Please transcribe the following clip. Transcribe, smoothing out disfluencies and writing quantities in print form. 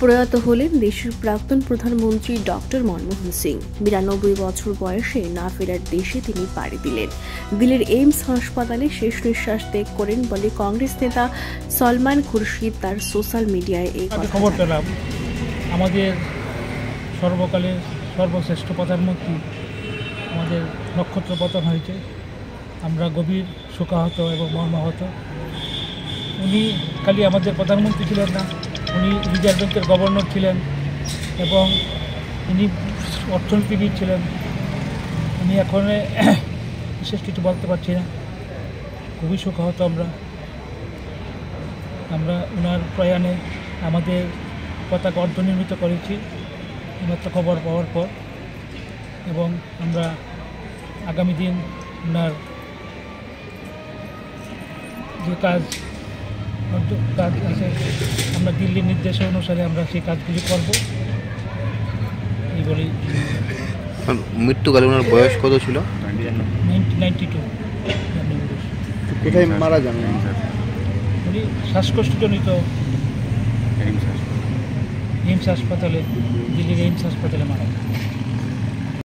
প্রয়াত হলেন দেশের প্রাক্তন প্রধানমন্ত্রী ডক্টর মনমোহন সিং। ৯২ বছর বয়সে না ফেরার দেশে তিনি পাড়ি দিলেন। দিল্লির এইমস হাসপাতালে শেষ নিঃশ্বাস ত্যাগ করেন বলে কংগ্রেস নেতা সলমান খুরশিদ তার সোশ্যাল মিডিয়ায় এই খবর পেলাম। আমাদের সর্বকালের সর্বশ্রেষ্ঠ প্রধানমন্ত্রী আমাদের নক্ষত্র পতন হয়েছে। আমরা গভীর শোকাহত এবং মর্মাহত। উনি খালি আমাদের প্রধানমন্ত্রী ছিলেন না, উনি রিজার্ভ ব্যাংকের গভর্নর ছিলেন এবং উনি অর্থনীতিবিদ ছিলেন। উনি এখন বিশেষ কিছু বলতে পারছি না, খুবই শোকাহত আমরা ওনার প্রয়াণে আমাদের পতাকা অর্ধনির্মিত করেছি এইমাত্র খবর পাওয়ার পর, এবং আমরা আগামী দিন ওনার যে কাজ আছে আমরা দিল্লির নির্দেশ অনুসারে আমরা সেই কাজগুলি করব এই বলেই। মৃত্যুকালে ওনার বয়স কত ছিল? 92। কোথায় মারা যান? উনি শ্বাসকষ্টজনিত এইমস হাসপাতালে, দিল্লির এইমস হাসপাতালে মারা যান।